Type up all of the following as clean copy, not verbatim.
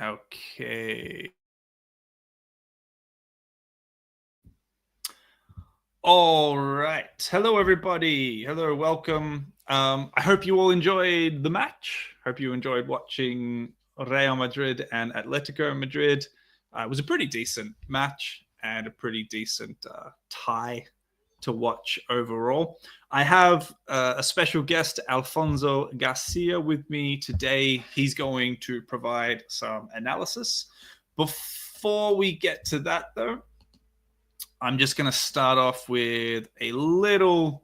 Okay. All right. Hello, everybody. Hello, welcome. I hope you all enjoyed the match. Hope you enjoyed watching Real Madrid and Atletico Madrid. It was a pretty decent match and a pretty decent tie to watch overall. I have a special guest, Alfonso Garcia, with me today. He's going to provide some analysis. Before we get to that, though, I'm just going to start off with a little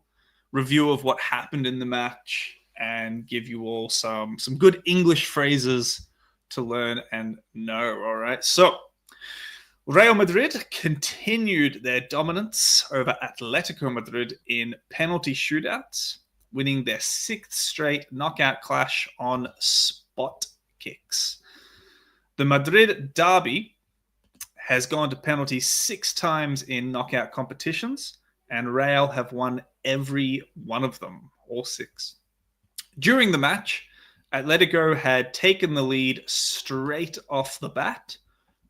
review of what happened in the match and give you all some good English phrases to learn and know. All right. So, Real Madrid continued their dominance over Atletico Madrid in penalty shootouts, winning their sixth straight knockout clash on spot kicks. The Madrid derby has gone to penalties 6 times in knockout competitions, and Real have won every one of them, all 6. During the match, Atletico had taken the lead straight off the bat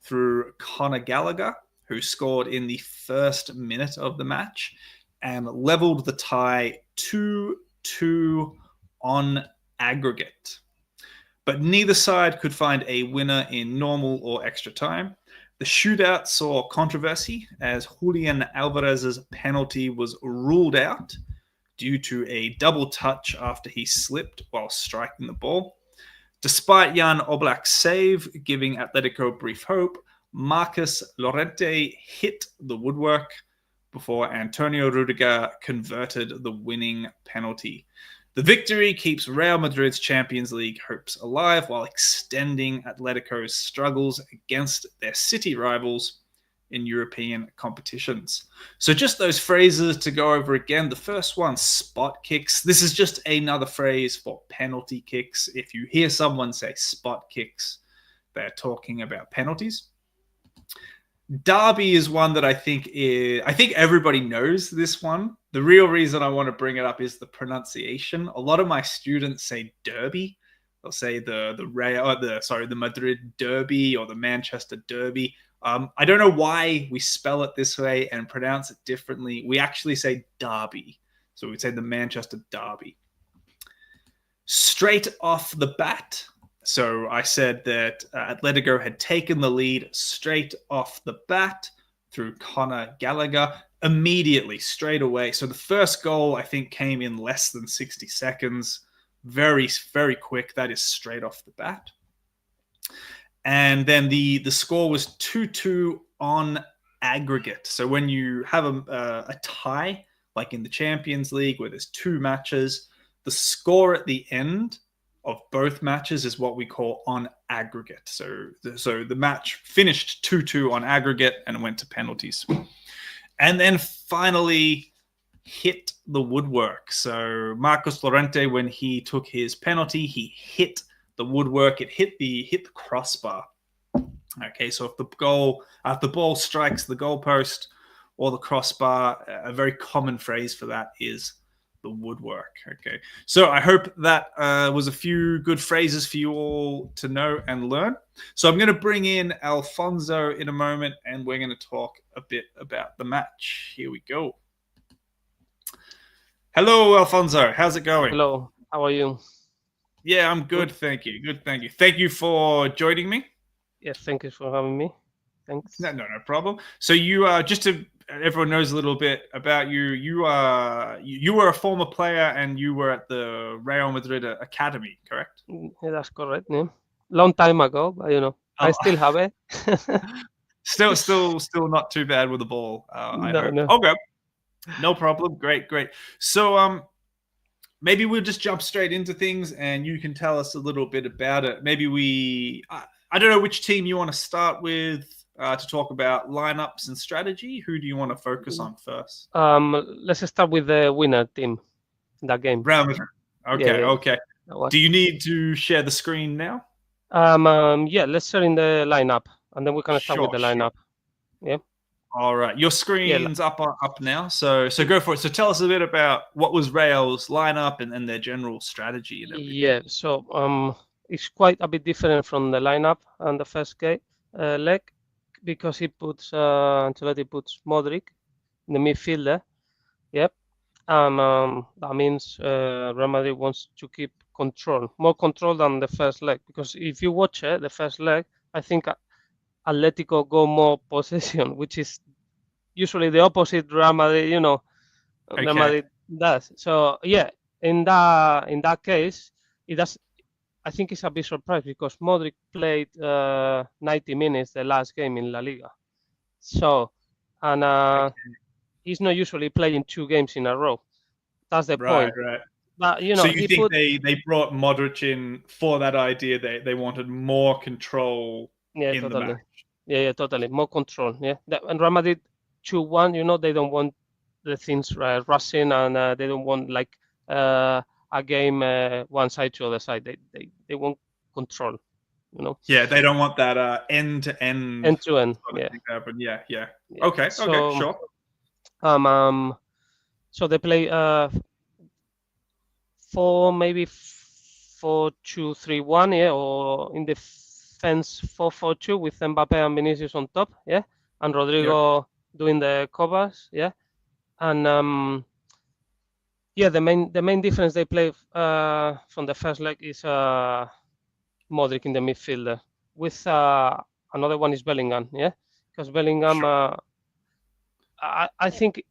through Conor Gallagher, who scored in the first minute of the match and leveled the tie 2-2 on aggregate. But neither side could find a winner in normal or extra time. The shootout saw controversy as Julian Alvarez's penalty was ruled out due to a double touch after he slipped while striking the ball. Despite Jan Oblak's save, giving Atletico brief hope, Marcus Llorente hit the woodwork before Antonio Rudiger converted the winning penalty. The victory keeps Real Madrid's Champions League hopes alive while extending Atletico's struggles against their city rivals in European competitions. So just those phrases to go over again. The first one, spot kicks. This is just another phrase for penalty kicks. If you hear someone say spot kicks, they're talking about penalties. Derby is one that I think everybody knows this one. The real reason I want to bring it up is the pronunciation. A lot of my students say derby. They'll say the Madrid derby or the Manchester derby. I don't know why we spell it this way and pronounce it differently. We actually say derby. So we'd say the Manchester derby. Straight off the bat. So I said that Atletico had taken the lead straight off the bat through Conor Gallagher immediately, straight away. So the first goal, I think, came in less than 60 seconds. Very, very quick. That is straight off the bat. And then the score was 2-2 on aggregate. So when you have a tie, like in the Champions League, where there's 2 matches, the score at the end of both matches is what we call on aggregate. So the match finished 2-2 on aggregate and went to penalties. And then finally hit the woodwork. So Marcos Llorente, when he took his penalty, he hit the woodwork. It hit the crossbar. Okay, so if the ball strikes the goalpost or the crossbar, a very common phrase for that is the woodwork. Okay, so I hope that was a few good phrases for you all to know and learn. So I'm going to bring in Alfonso in a moment, and we're going to talk a bit about the match. Here we go. Hello, Alfonso. How's it going? Hello. How are you? Yeah, I'm good. Thank you. Good. Thank you. Thank you for joining me. Yes, thank you for having me. Thanks. No problem. So you just to everyone knows a little bit about you. You were a former player and you were at the Real Madrid academy, correct? Yeah, that's correct. Yeah. Long time ago, but I still have it. still not too bad with the ball. I hope. No. Okay, no problem. Great. So maybe we'll just jump straight into things, and you can tell us a little bit about it. Maybe I don't know which team you want to start with to talk about lineups and strategy. Who do you want to focus on first? Let's start with the winner team. That game. Real Madrid. Okay. Yeah. Okay. Do you need to share the screen now? Yeah. Let's share in the lineup, and then we can start with the lineup. Sure. Yeah. All right. Your screen's up now. So go for it. So tell us a bit about what was Real's lineup and their general strategy and everything. Yeah. So is quite a bit different from the lineup on the first leg, because he puts Ancelotti puts Modric in the midfielder. Yep. And that means Real Madrid wants to keep more control than the first leg. Because if you watch the first leg, I think Atletico go more possession, which is usually the opposite Real Madrid, Real Madrid does. So yeah, in that case, it does. I think it's a bit surprise because Modric played 90 minutes the last game in La Liga. So, and he's not usually playing 2 games in a row. That's the point. Right. But so you think they brought Modric in for that idea? They wanted more control in the match. Yeah, totally. More control. Yeah, and Real Madrid 2-1. They don't want the things rushing, and they don't want like a game one side to other side. They want control. Yeah, they don't want that end to end. End to end. Yeah. But yeah. Okay, sure. So they play 4-2-3-1, yeah, or in defense 4-4-2 with Mbappe and Vinicius on top, yeah, and Rodrigo doing the covers, yeah, and yeah, the main difference they play from the first leg is Modric in the midfielder with another one is Bellingham, yeah, because Bellingham, sure. I think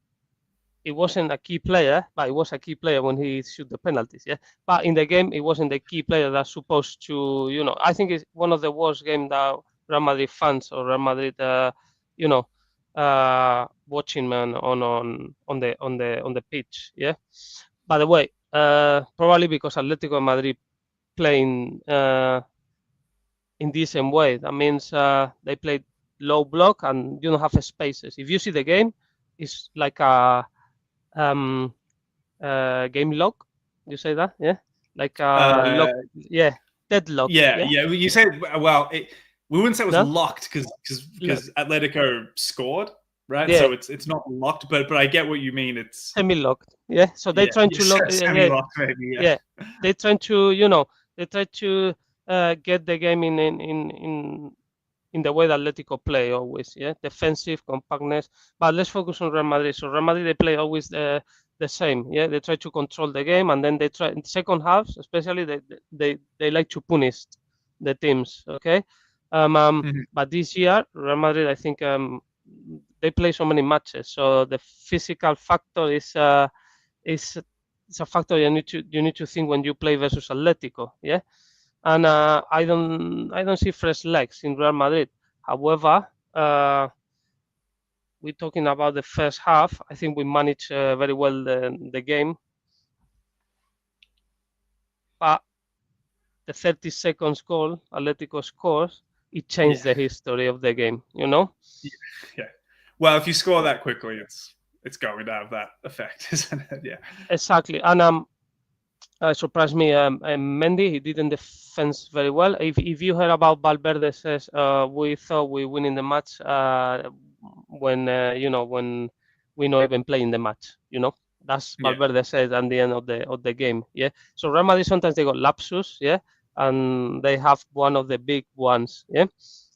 it wasn't a key player, but it was a key player when he shoot the penalties, yeah. But in the game, it wasn't the key player that's supposed to, I think it's one of the worst games that Real Madrid fans or Real Madrid, watching man on the pitch, yeah. By the way, probably because Atletico Madrid playing in decent way. That means they play low block and you don't have spaces. If you see the game, it's like a game lock. You say that, yeah? Like lock, yeah, deadlock. Yeah. You said we wouldn't say it was locked because Atletico scored, right? Yeah. So it's not locked, but I get what you mean. It's semi-locked, yeah. So they're trying to lock, semi-locked, maybe. Yeah. They're trying to, they try to get the game in the way that Atletico play always, yeah, defensive compactness. But let's focus on Real Madrid. So Real Madrid, they play always the same, yeah. They try to control the game, and then they try in second halves, especially they like to punish the teams, okay. But this year, Real Madrid, I think they play so many matches, so the physical factor is a factor you need to think when you play versus Atletico, yeah. And I don't see fresh legs in Real Madrid. However, we're talking about the first half. I think we managed very well the game, but the 30 seconds goal Atletico scores, it changed the history of the game. Yeah. Well, if you score that quickly, it's going to have that effect, isn't it? Yeah. Exactly, and surprised me. Mendy, he didn't defend very well. If you heard about Valverde says, we thought we winning the match when when we not even playing the match. That's Valverde said at the end of the game. Yeah. So Real Madrid sometimes they got lapsus. Yeah, and they have one of the big ones. Yeah.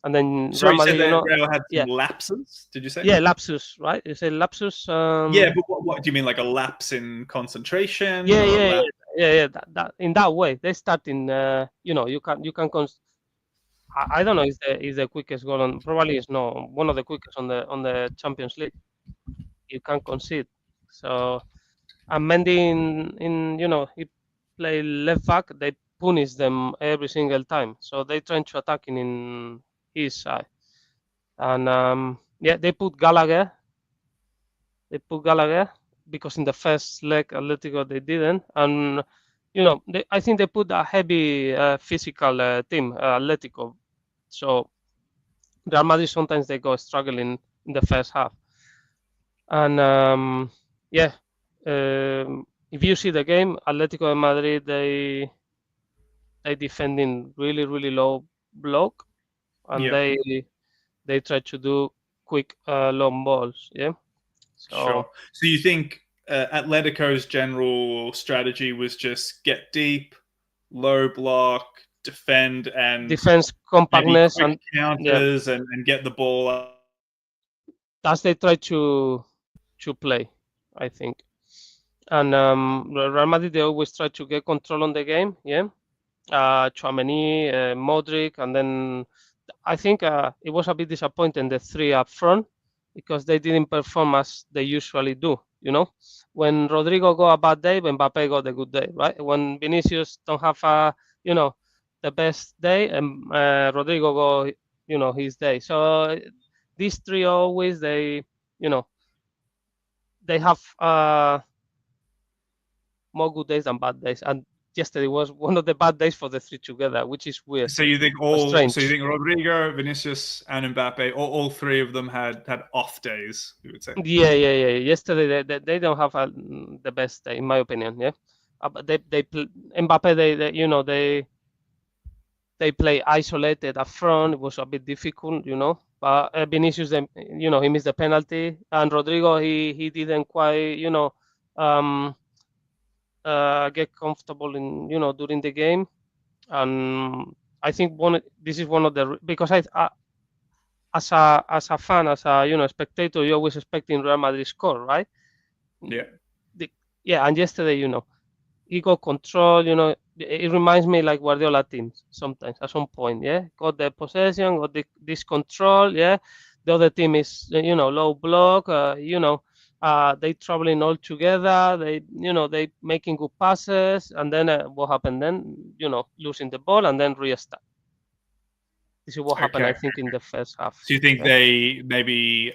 And then Real Madrid, Real had some lapses. Did you say? Yeah, lapsus, right? You say lapsus. Yeah, but what do you mean, like a lapse in concentration? Yeah. That in that way, they start in. You can. I don't know. Is the quickest goal on? Probably is not one of the quickest on the Champions League. You can concede. So, and Mendy he play left back. They punish them every single time. So they trying to attack in his side, and they put Gallagher. Because in the first leg Atletico they didn't, and I think they put a heavy physical team Atletico. So Real Madrid sometimes they go struggling in the first half, and if you see the game, Atletico de Madrid they defending really low block, and they try to do quick long balls. Yeah. Sure. So you think Atletico's general strategy was just get deep, low block, defend and defense maybe compactness quick and counters and get the ball. as they try to play, I think. And Real Madrid, they always try to get control on the game. Yeah, Tchouaméni, Modric, and then I think it was a bit disappointing, the three up front, because they didn't perform as they usually do. You know, when Rodrigo got a bad day, Mbappe got a good day, right? When Vinicius don't have the best day, and Rodrigo go his day. So these three always you know they have more good days than bad days, and yesterday was one of the bad days for the three together, which is weird. So you think Rodrigo, Vinicius, and Mbappe, all three of them had off days? You would say. Yeah. Yesterday they don't have the best day, in my opinion. Yeah, but Mbappe they play isolated up front. It was a bit difficult, But Vinicius, he missed the penalty, and Rodrigo he didn't quite um, get comfortable in during the game, and I think this is one of the because as a fan, as a spectator, you're always expecting Real Madrid score, right? Yeah. And yesterday, he got control. It reminds me like Guardiola teams sometimes at some point. Yeah, got the possession, got this control. Yeah, the other team is low block. They traveling all together. They making good passes, and then what happened? Then losing the ball and then restart. This is what happened, I think, in the first half. So you think they maybe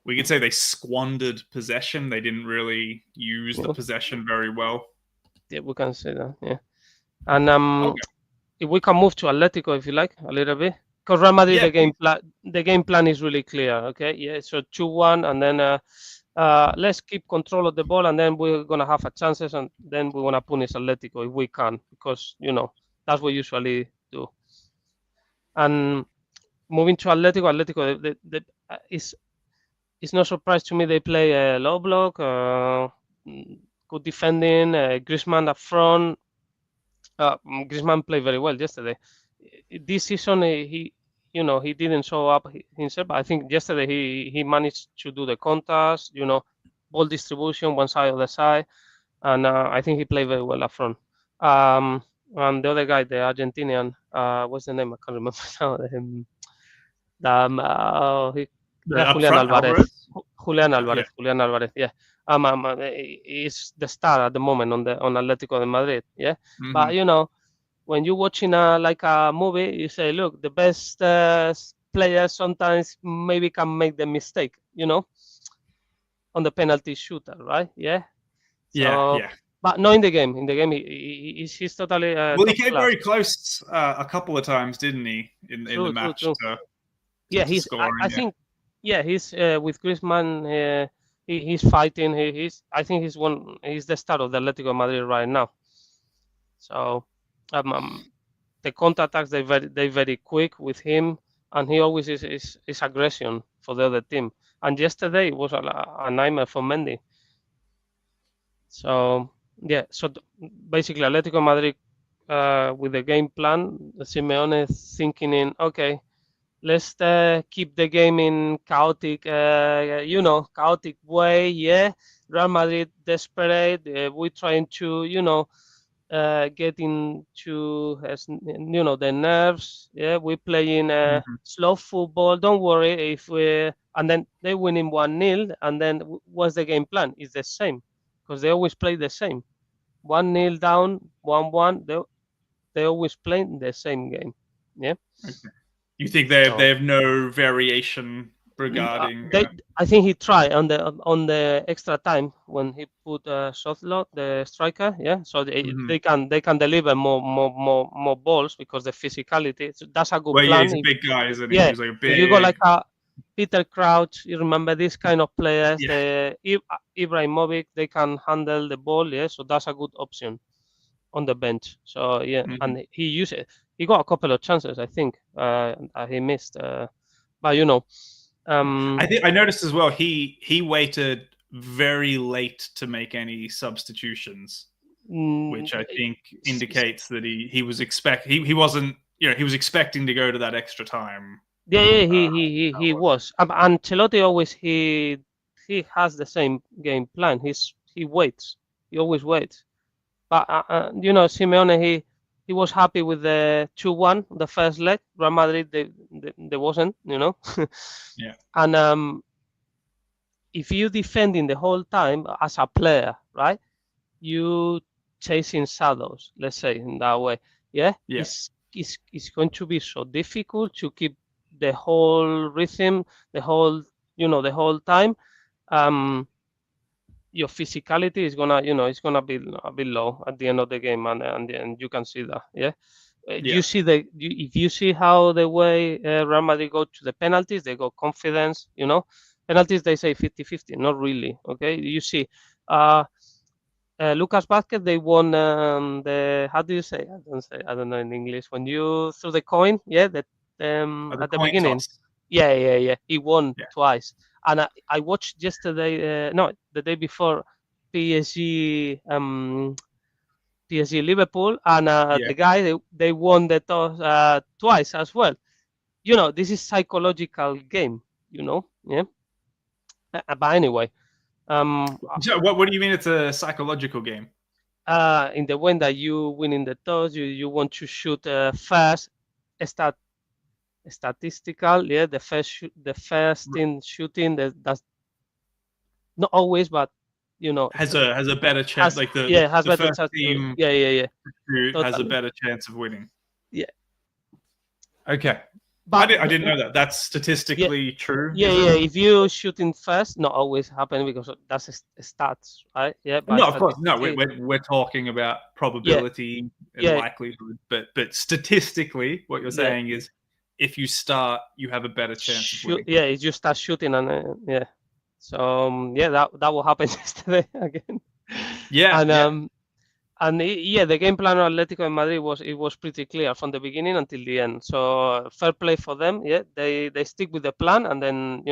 we could say they squandered possession? They didn't really use the possession very well. Yeah, we can say that. Yeah, and if we can move to Atletico, if you like, a little bit, because Real Madrid the game plan is really clear. Okay, yeah, so 2-1, and then let's keep control of the ball, and then we're gonna have a chances, and then we wanna punish Atletico if we can, because that's what we usually do. And moving to Atletico, it's no surprise to me they play low block, good defending, Griezmann up front. Griezmann played very well yesterday. This season, he didn't show up himself, but I think yesterday he managed to do the contacts, ball distribution, one side, other side, and I think he played very well up front. And the other guy, the Argentinian, what's the name? I can't remember now. Julian Alvarez. Julian Alvarez. Yeah. He's the star at the moment on Atletico de Madrid. Yeah. Mm-hmm. But when you're watching like a movie, you say, look, the best players sometimes maybe can make the mistake, on the penalty shooter, right? Yeah. So, yeah. But not in the game. In the game, he's totally. Well, he came very close a couple of times, didn't he? In the match. True. Yeah, he's. I think. Yeah, he's with Griezmann. He's fighting. I think he's the star of the Atletico Madrid right now. So, the counter-attacks they very quick with him, and he always is aggression for the other team. And yesterday it was a nightmare for Mendy. So yeah, so basically Atletico Madrid with the game plan, Simeone thinking in okay, let's keep the game in chaotic way. Yeah, Real Madrid desperate. We're trying to get into the nerves. Yeah, we're playing slow football. Don't worry if we and then they winning 1-0, and then what's the game plan? It's the same because they always play the same. 1-0 down, 1-1. They always play the same game. Yeah. Okay. You think they have no variation regarding? I think he tried on the extra time when he put Sotlot, the striker. Yeah, so they can deliver more balls because the physicality. So that's a good plan. Yeah, he's a big guy, isn't he? Yeah, he's like a big... if you go like a Peter Crouch, you remember this kind of players. Yeah. Ibrahimovic, they can handle the ball. Yeah, so that's a good option on the bench. So yeah, and he used it. He got a couple of chances, I think. He missed, but I think I noticed as well. He waited very late to make any substitutions. which I think indicates that he was he wasn't, he was expecting to go to that extra time. Yeah, he was. Ancelotti always he has the same game plan. He waits. He always waits. But Simeone he was happy with the 2-1 the first leg. Real Madrid they wasn't, Yeah. And if you defending the whole time as a player, right? You chasing shadows, let's say in that way. Yeah, Yeah. It's going to be so difficult to keep the whole rhythm, the whole time. Your physicality is gonna, it's gonna be a bit low at the end of the game, and you can see that. Yeah. Yeah. You see if you see how the way Real Madrid go to the penalties, they go confidence. Penalties they say 50-50, not really. Okay, you see. Lucas Vázquez, they won the. How do you say? I don't know in English. When you threw the coin, yeah, that The at the coin beginning. toss. Yeah. He won Yeah. twice, and I watched yesterday. No, the day before, PSG PSG Liverpool, and Yeah. the guy they won the toss twice as well. This is psychological game. Yeah. But anyway, um, So what do you mean it's a psychological game? in the way that you win in the toss, you want to shoot fast, stat, statistical. Yeah, the first thing shooting that's not always, but Has a better chance, has like has the better first chance to, team yeah, to shoot has a totally, better chance of winning. yeah. Okay. But I didn't know that. That's yeah, statistically true, yeah, is it? yeah. If you shooting fast, not always happen because that's stats, right? Yeah, but No, of course. No, statistically, we're talking about yeah, probability and yeah, likelihood, but statistically, what you're yeah. saying is if you start, you have a better chance of winning. Yeah, you start shooting and yeah. So yeah, that will happen yesterday again. Yeah, And yeah. yeah, the game plan of Atletico in Madrid was pretty clear from the beginning until the end. So fair play for them. Yeah, they stick with the plan, and then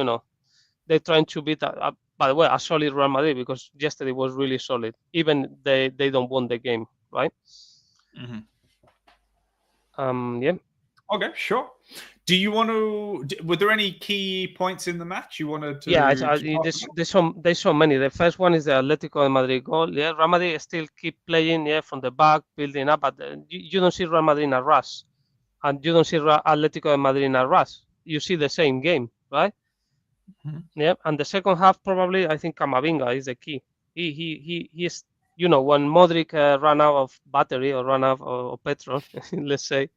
they're trying to beat. By the way, a solid Real Madrid because yesterday was really solid. Even they don't won the game, right? Mm-hmm. Yeah. Okay, sure. Do you want to? Were there any key points in the match you wanted Yeah, to talk about? there's so many. The first one is the Atletico de Madrid goal. Yeah, Real Madrid still keep playing. Yeah, from the back, building up, but you don't see Real Madrid in a rush, and you don't see Atletico de Madrid in a rush. You see the same game, right? Mm-hmm. Yeah, and the second half probably I think Camavinga is the key. He's when Modric ran out of battery or ran out of petrol, let's say,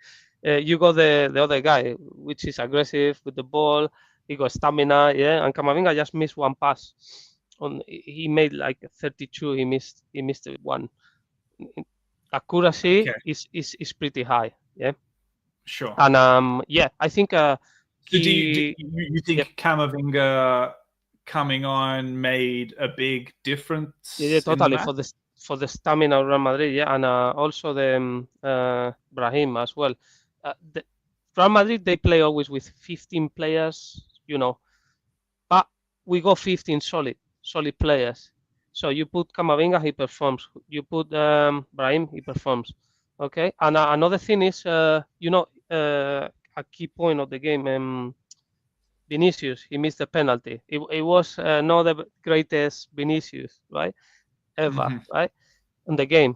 you got the other guy which is aggressive with the ball. He got stamina, yeah, and Camavinga just missed one pass. He made like 32. He missed one. Accuracy Okay, is pretty high, yeah, sure. and yeah, I think So key. you Yep. think Camavinga coming on made a big Yeah, difference in the totally match? for the stamina of Real Madrid, yeah, and also the Brahim as well. The Real Madrid they play always with 15 players, but we got 15 solid players. So you put Camavinga, he performs. You put Brahim, he performs. Okay, and another thing is, a key point of the game. Vinicius, he missed the penalty. It was not the greatest Vinicius, right? Ever, Mm-hmm. right? In the game.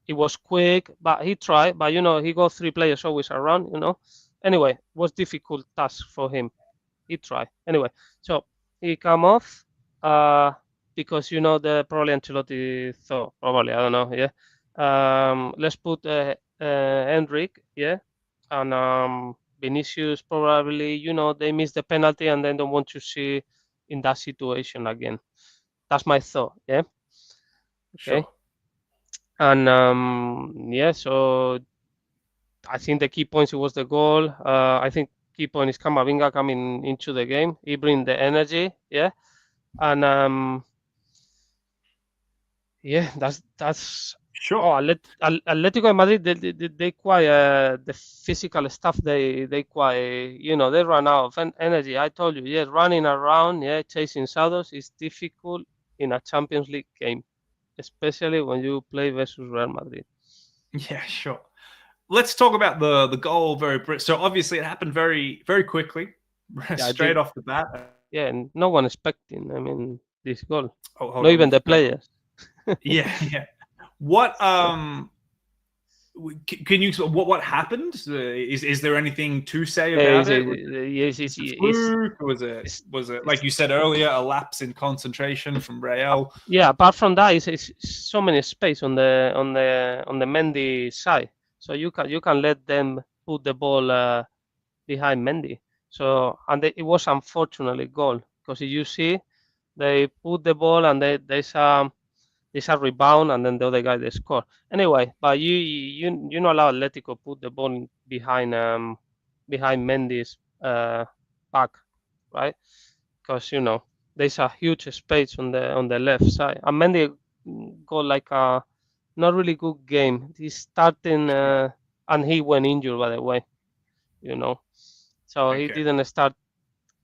He was quick, but he tried. But he got three players always around. Anyway, it was difficult task for him. He tried anyway. So he come off because the probably Ancelotti thought probably I don't know. Yeah, let's put Hendrik. Yeah, and Vinicius probably they missed the penalty and then don't want to see in that situation again. That's my thought. Yeah. Okay. Sure. And yeah, so I think the key points was the goal. I think key point is Camavinga coming into the game. He bring the energy, yeah, and yeah, that's. Sure. Oh, Atletico de Madrid, they quite the physical stuff. They quite they run out of energy. I told you, yeah, running around, yeah, chasing shadows is difficult in a Champions League game. especially when you play versus Real Madrid. Yeah, sure. Let's talk about the goal so obviously it happened very very quickly, Yeah, I straight did. off the bat. Yeah, and no one expecting. I mean, this goal. Oh, hold Not on, even the hold on. players. Yeah, yeah. What So, can you what happened? Is there anything to say yeah, about it? Was yes, it a fluke? it's, Was it like it's you said earlier, a lapse in concentration from Real? yeah. Apart from that, it's so many space on the Mendy side, so you can let them put the ball behind Mendy. So it was unfortunately goal because if you see they put the ball and there's a rebound and then the other guy they score. Anyway, but you not allow Atletico put the ball behind Mendy's back, right? Because there's a huge space on the left side. And Mendy got like a not really good game. He's starting and he went injured by the way, you know. So he Okay. didn't start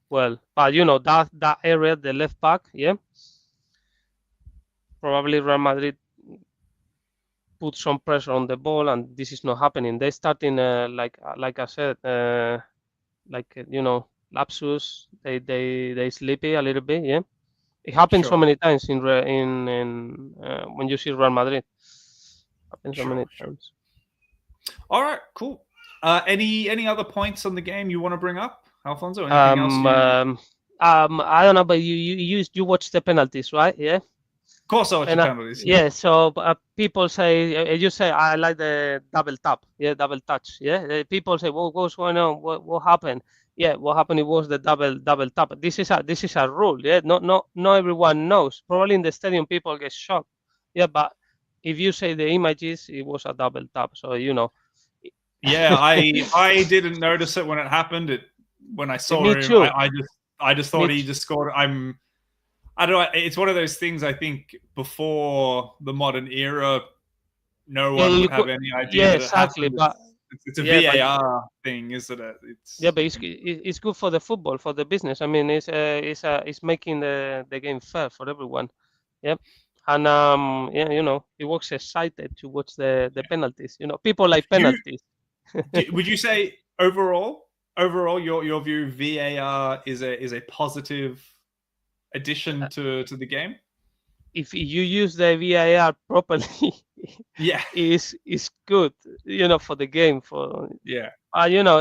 well. But that area, the left back, yeah, probably Real Madrid put some pressure on the ball, and this is not happening. They starting like I said, lapsus. They sleepy a little bit. Yeah, it happens so Sure. many times when you see Real Madrid. Happens so Sure. many Sure. times. All right. Cool. Any other points on the game you want to bring up, Alfonso? Anything else you? I don't know, but you watch the penalties, right? Yeah. Of course, I watch the And penalties. yeah, so people say you say I like the double tap, yeah, double touch, yeah. People say, well, what's going on? What happened? Yeah, what happened? It was the double tap. This is a rule, yeah. Not everyone knows. Probably in the stadium, people get shocked, yeah. But if you say the images, it was a double tap, so Yeah, I didn't notice it when it happened. When I saw Me him, too. I just Me thought he too. just scored. I don't know. It's one of those things. I think before the modern era, no Yeah, one would have any idea yeah, that it exactly. happened. But It's a yeah, but VAR thing, isn't it? yeah, but it's good for the football, for the business. I mean, it's making the game fair for everyone. Yep. And yeah, it works excited to watch the penalties. People like Do you would you say overall your view VAR is a positive addition to the game? If you use the VAR properly, Yeah, is good. For the game. yeah,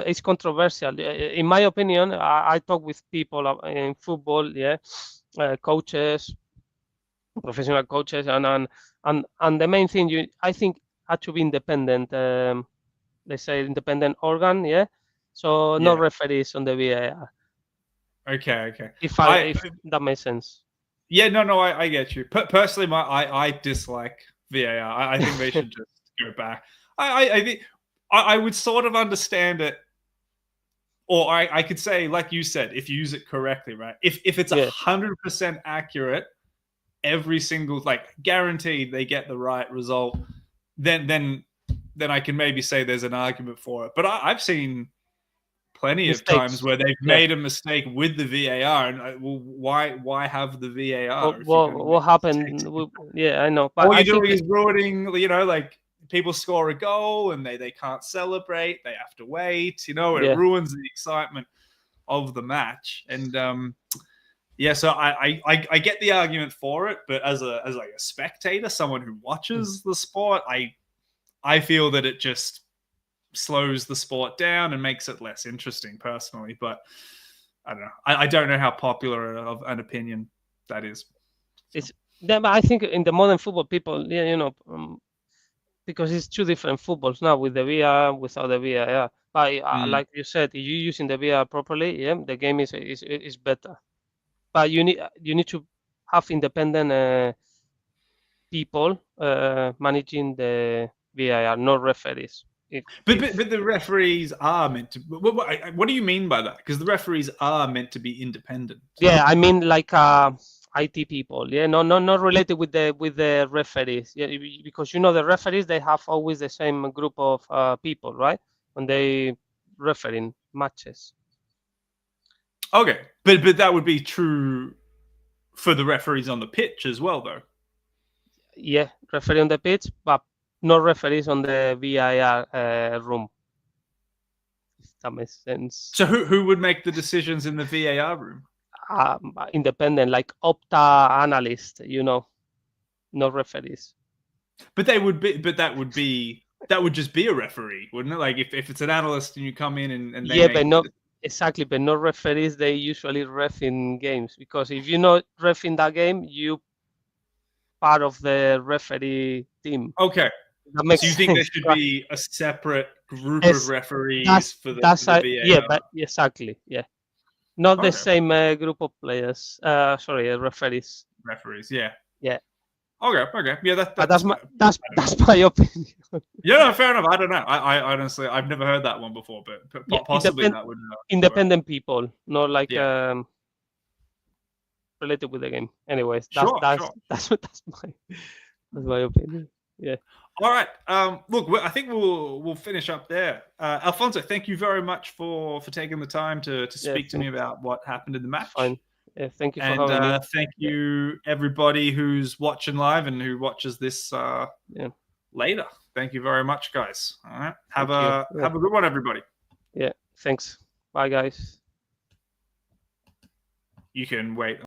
It's controversial. In my opinion, I talk with people in football. Yeah, coaches, professional coaches, and the main thing I think had to be independent. Let's say independent organ, yeah. So no yeah. referees on the VAR. Okay, okay. If that makes sense. Yeah, no, I get you. Personally, I dislike VAR. I think they should just go back. I think I would sort of understand it, or I could say, like you said, if you use it correctly, right? If it's Yeah, 100% accurate, every single guaranteed they get the right result, then I can maybe say there's an argument for it. But I've seen plenty of times mistakes. where they've Yeah. made a mistake with the VAR, and well, why have the VAR What if you're what going to what make happened? mistakes? Yeah, I know, but All I you're think doing is ruining, like people score a goal and they can't celebrate, they have to wait, it yeah, ruins the excitement of the match. And yeah, so I get the argument for it, but as like a spectator, someone who mm, watches the sport, I feel that it just slows the sport down and makes it less interesting personally. But I don't know. I don't know how popular of an opinion that is. So. it's yeah, but I think in the modern football, people, yeah, because it's two different footballs now with the VR, without the VAR. But Mm. like you said, if you're using the VR properly, yeah, the game is better. But you need to have independent people managing the VAR, not referees. If But the referees are meant to. What do you mean by that? Because the referees are meant to be independent. Yeah, I mean like IT people. Yeah, no, not related with the referees. Yeah, because the referees they have always the same group of people, right? When they refereeing matches. Okay, but that would be true for the referees on the pitch as well, though. Yeah, referee on the pitch, but no referees on the VAR room. If that makes sense. So who would make the decisions in the VAR room? Independent, like Opta analyst, no referees. But that would just be a referee, wouldn't it? Like if it's an analyst and you come in and they Yeah, but make no, exactly, but no referees. They usually ref in games because if you not ref in that game, you part of the referee team. Okay. That makes So you think there sense, should right? be a separate group of It's, referees for that's the yeah, VAR? but exactly, yeah, not the Okay. same group of players. Sorry, referees. Referees, yeah. Yeah, Okay. Yeah, but that's that's my opinion. yeah, no, fair enough. I don't know. I honestly I've never heard that one before, but Yeah, possibly that would work. independent people, not like Yeah. related with the game. Anyways, Sure. that's my opinion. Yeah. All right. Look, I think we'll finish up there. Alfonso, thank you very much for taking the time to speak to me about what happened in the match. Fine. Yeah, thank you for And having me. thank you everybody who's watching live and who watches this later. Thank you very much, guys. All right. Have a good one, everybody. Yeah. Thanks. Bye, guys. You can wait.